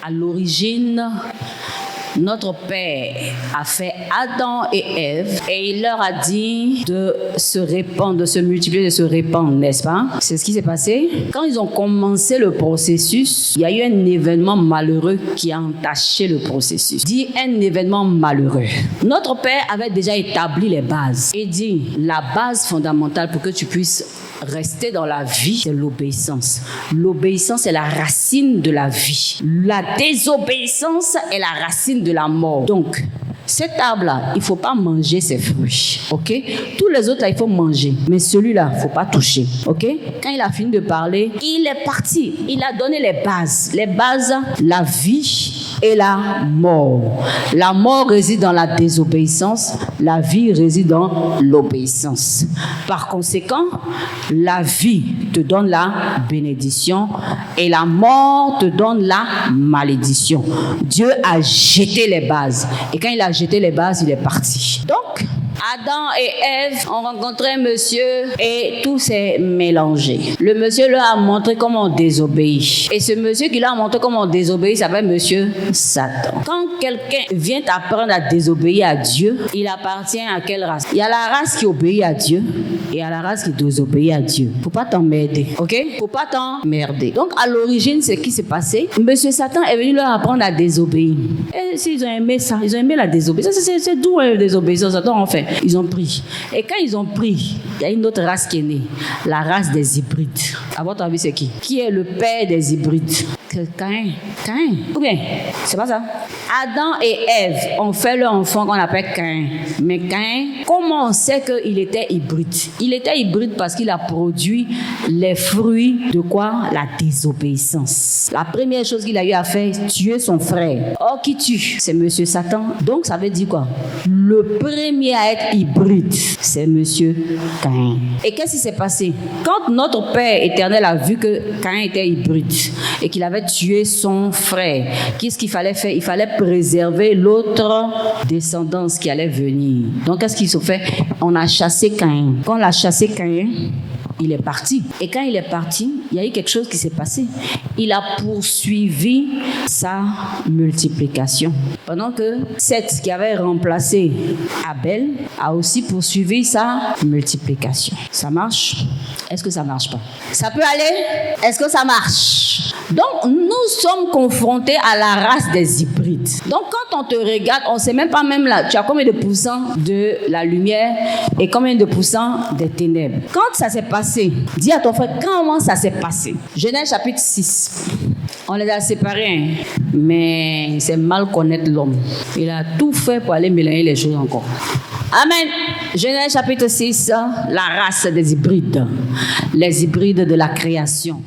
À l'origine, notre Père a fait Adam et Ève et il leur a dit de se répandre, de se multiplier, de se répandre, n'est-ce pas? C'est ce qui s'est passé. Quand ils ont commencé le processus, il y a eu un événement malheureux qui a entaché le processus. Dit un événement malheureux. Notre Père avait déjà établi les bases et dit la base fondamentale pour que tu puisses rester dans la vie, c'est l'obéissance. L'obéissance est la racine de la vie. La désobéissance est la racine de la mort. Donc, cet arbre-là, il ne faut pas manger ses fruits. Ok? Tous les autres, là, il faut manger. Mais celui-là, il ne faut pas toucher. Ok? Quand il a fini de parler, il est parti. Il a donné les bases. Les bases, la vie et la mort. La mort réside dans la désobéissance. La vie réside dans l'obéissance. Par conséquent, la vie te donne la bénédiction et la mort te donne la malédiction. Dieu a jeté les bases. Et quand il a jeté les bases, il est parti. Donc, Adam et Ève ont rencontré un monsieur et tout s'est mélangé. Le monsieur leur a montré comment on désobéit. Et ce monsieur qui leur a montré comment on désobéit s'appelle monsieur Satan. Quand quelqu'un vient t'apprendre à désobéir à Dieu, il appartient à quelle race? Il y a la race qui obéit à Dieu et il y a la race qui désobéit à Dieu. Faut pas t'emmerder, ok? Faut pas t'emmerder. Donc à l'origine, ce qui s'est passé, monsieur Satan est venu leur apprendre à désobéir. Et s'ils ont aimé ça, ils ont aimé la désobéissance. C'est d'où la désobéissance? Satan en fait. Ils ont pris. Et quand ils ont pris, il y a une autre race qui est née. La race des hybrides. À votre avis, c'est qui? Qui est le père des hybrides? Caïn. Caïn. Ou bien, c'est pas ça. Adam et Ève ont fait leur enfant qu'on appelle Caïn. Mais Caïn, comment on sait qu'il était hybride? Il était hybride parce qu'il a produit les fruits de quoi? La désobéissance. La première chose qu'il a eu à faire, tuer son frère. Or, qui tue? C'est monsieur Satan. Donc, ça veut dire quoi? Le premier à être hybride, c'est monsieur Caïn. Et qu'est-ce qui s'est passé? Quand notre Père éternel a vu que Caïn était hybride et qu'il avait tué son frère, qu'est-ce qu'il fallait faire? Il fallait préserver l'autre descendance qui allait venir. Donc, qu'est-ce qu'ils ont fait? On a chassé Caïn. Quand on a chassé Caïn, il est parti. Et quand il est parti, il y a eu quelque chose qui s'est passé. Il a poursuivi sa multiplication. Pendant que Seth, qui avait remplacé Abel, a aussi poursuivi sa multiplication. Ça marche? Est-ce que ça marche pas? Ça peut aller? Est-ce que ça marche? Donc, nous sommes confrontés à la race des hybrides. Donc, quand on te regarde, on ne sait même pas même là, tu as combien de pourcents de la lumière et combien de pourcents des ténèbres. Quand ça s'est passé, dis à ton frère, comment ça s'est passé? Genèse chapitre 6. On les a séparés, hein? Mais c'est mal connaître l'homme. Il a tout fait pour aller mélanger les choses encore. Amen. Genèse chapitre 6, la race des hybrides. Les hybrides de la création.